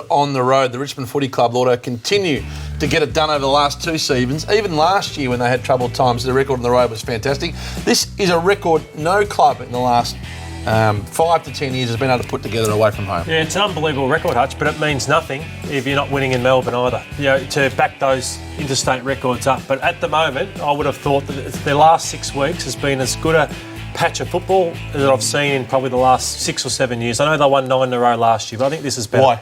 on the road. The Richmond Footy Club, Lord, continue to get it done over the last 2 seasons. Even last year when they had troubled times, the record on the road was fantastic. This is a record no club in the last 5 to 10 years has been able to put together away from home. Yeah, it's an unbelievable record, Hutch, but it means nothing if you're not winning in Melbourne either, to back those interstate records up. But at the moment, I would have thought that the last 6 weeks has been as good a patch of football that I've seen in probably the last 6 or 7 years. I know they won 9 in a row last year, but I think this is better. Why?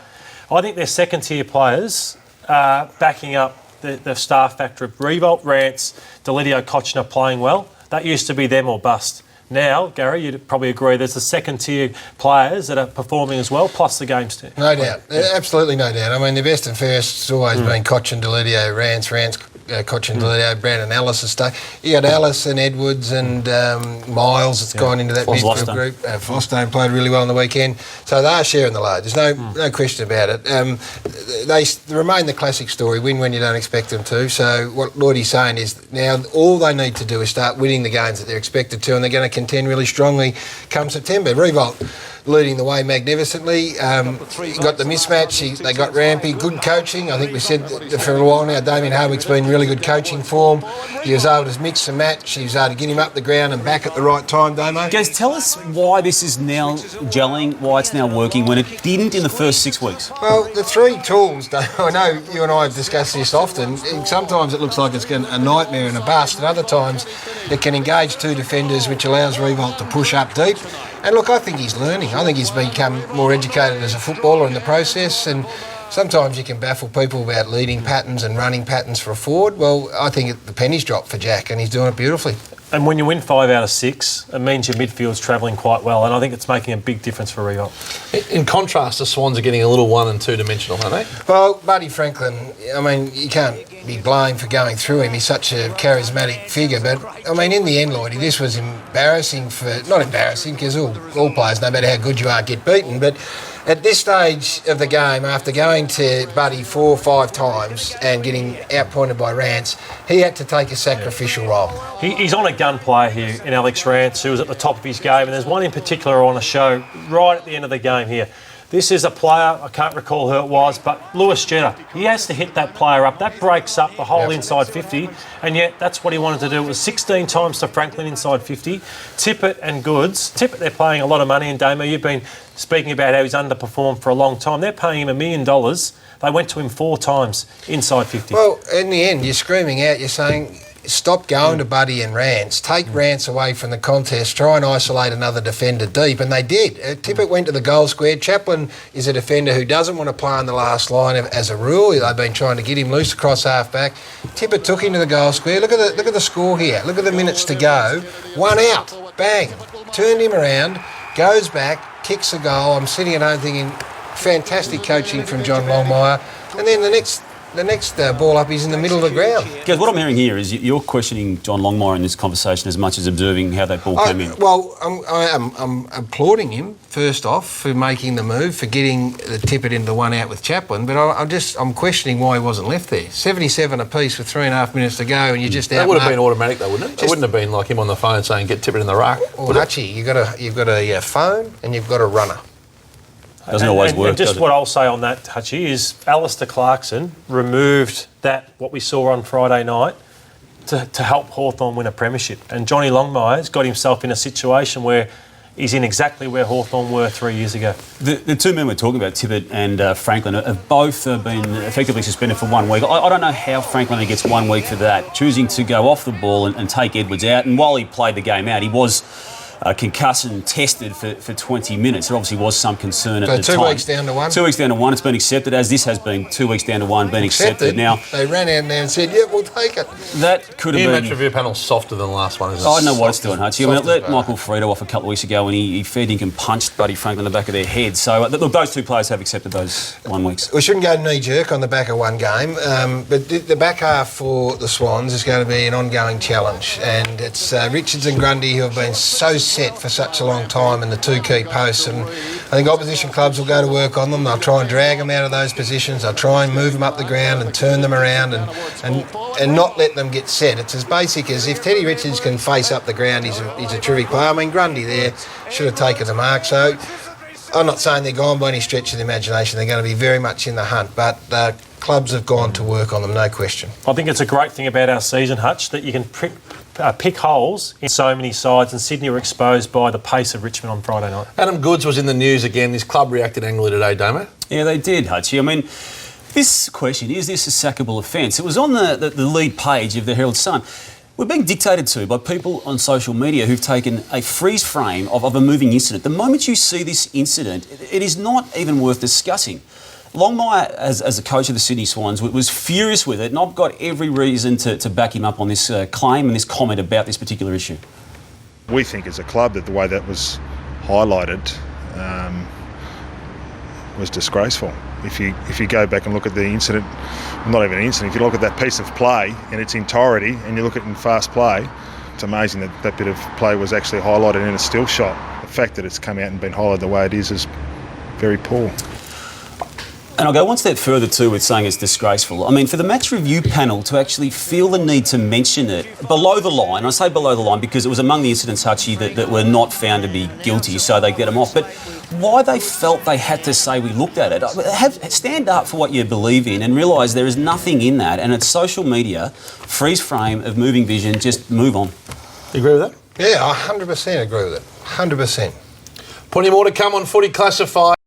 I think their second-tier players are backing up the star factor of Revolt, Rance, Delidio, Hutchison are playing well. That used to be them or bust. Now, Garry, you'd probably agree there's the second-tier players that are performing as well, plus the games too. No doubt. Absolutely no doubt. I mean, the best and fairest has always been Hutchison, Delidio, Rance, Hutchison, Delidio, Brandon Ellis has stayed. You got Ellis and Edwards and Miles that's gone into that midfield group. Flostone played really well on the weekend. So they are sharing the load. There's no question about it. They remain the classic story, win when you don't expect them to. So what Lloyd's saying is now all they need to do is start winning the games that they're expected to, and they're going to contend really strongly come September. Revolt leading the way magnificently. Got the mismatch. They got Rampy. Good coaching. I think we said for a while now, Damian Hardwick's been in really good coaching form. He was able to mix and match. He was able to get him up the ground and back at the right time, Damo. Guys, tell us why this is now gelling, why it's now working when it didn't in the first 6 weeks. Well, the 3 tools, I know you and I have discussed this often. Sometimes it looks like it's a nightmare and a bust, and other times it can engage 2 defenders, which allows Revolt to push up deep. And look, I think he's learning. I think he's become more educated as a footballer in the process, and sometimes you can baffle people about leading patterns and running patterns for a forward. Well, I think the penny's dropped for Jack, and he's doing it beautifully. And when you win 5 out of 6, it means your midfield's travelling quite well, and I think it's making a big difference for Revolt. In contrast, the Swans are getting a little 1 and 2 dimensional, aren't they? Well, Buddy Franklin, I mean, you can't be blamed for going through him. He's such a charismatic figure. But, I mean, in the end, Lloydie, this was embarrassing not embarrassing, because all players, no matter how good you are, get beaten. But at this stage of the game, after going to Buddy 4 or 5 times and getting outpointed by Rance, he had to take a sacrificial role. He's on a gun player here in Alex Rance, who was at the top of his game, and there's one in particular I want to show right at the end of the game here. This is a player, I can't recall who it was, but Lewis Jetta. He has to hit that player up. That breaks up the whole inside 50, and yet that's what he wanted to do. It was 16 times to Franklin inside 50. Tippett and Goods. Tippett, they're paying a lot of money, and Damo, you've been speaking about how he's underperformed for a long time. They're paying him $1 million. They went to him 4 times inside 50. Well, in the end, you're screaming out, you're saying, stop going to Buddy and Rance. Take Rance away from the contest. Try and isolate another defender deep. And they did. Tippett went to the goal square. Chaplin is a defender who doesn't want to play on the last line as a rule. They've been trying to get him loose across half-back. Tippett took him to the goal square. Look at the score here. Look at the minutes to go. 1 out. Bang. Turned him around. Goes back. Kicks a goal. I'm sitting at home thinking, fantastic coaching from John Longmire. And then the next ball up is in the middle of the ground. Guys, what I'm hearing here is you're questioning John Longmire in this conversation as much as observing how that ball came in. Well, I'm applauding him, first off, for making the move, for getting the Tippett into the 1 out with Chaplin, but I'm questioning why he wasn't left there. 77 apiece with 3.5 minutes to go, and you just That would have been automatic though, wouldn't it? It wouldn't have been like him on the phone saying, get Tippett in the ruck. Well, Hutchie, you've got a phone and you've got a runner. Doesn't always work, and just what I'll say on that, Hutchie, is Alistair Clarkson removed what we saw on Friday night to help Hawthorn win a premiership. And Johnny Longmire's got himself in a situation where he's in exactly where Hawthorn were 3 years ago. The 2 men we're talking about, Tippett and Franklin, have both been effectively suspended for 1 week. I don't know how Franklin only gets 1 week for that, choosing to go off the ball and take Edwards out. And while he played the game out, he was concussion tested for 20 minutes. There obviously was some concern at the time. 2 weeks down to 1? 2 weeks down to 1. It's been accepted, as this has been 2 weeks down to 1, been accepted. Now, they ran out there and said, yeah, we'll take it. That could have been... The match review panel's softer than the last one, isn't it? I don't know what it's doing, Hutchie. I mean, it let Michael Frito off a couple of weeks ago when he fed ink and punched Buddy Franklin in the back of their head. So, look, those 2 players have accepted those 1 weeks. We shouldn't go knee-jerk on the back of one game, but the back half for the Swans is going to be an ongoing challenge. And it's Richards and Grundy who have been so set for such a long time in the 2 key posts, and I think opposition clubs will go to work on them. They'll try and drag them out of those positions. They'll try and move them up the ground and turn them around and not let them get set. It's as basic as if Teddy Richards can face up the ground, he's a terrific player. I mean, Grundy there should have taken the mark. So I'm not saying they're gone by any stretch of the imagination. They're going to be very much in the hunt, but clubs have gone to work on them, no question. I think it's a great thing about our season, Hutch, that you can pick holes in so many sides, and Sydney were exposed by the pace of Richmond on Friday night. Adam Goods was in the news again. His club reacted angrily today, Damo. Yeah, they did, Hutchie. I mean, this question, is this a sackable offence? It was on the lead page of the Herald Sun. We're being dictated to by people on social media who've taken a freeze frame of a moving incident. The moment you see this incident, it is not even worth discussing. Longmire, as a coach of the Sydney Swans, was furious with it, and I've got every reason to back him up on this claim and this comment about this particular issue. We think as a club that the way that was highlighted was disgraceful. If you go back and look at the incident, not even an incident, if you look at that piece of play in its entirety and you look at it in fast play, it's amazing that that bit of play was actually highlighted in a still shot. The fact that it's come out and been highlighted the way it is very poor. And I'll go one step further too with saying it's disgraceful. I mean, for the match review panel to actually feel the need to mention it below the line, I say below the line because it was among the incidents, Hutchie, that were not found to be guilty, so they get them off. But why they felt they had to say we looked at it, stand up for what you believe in and realise there is nothing in that, and it's social media, freeze frame of moving vision, just move on. You agree with that? Yeah, I 100% agree with it. 100%. Plenty more to come on Footy Classified.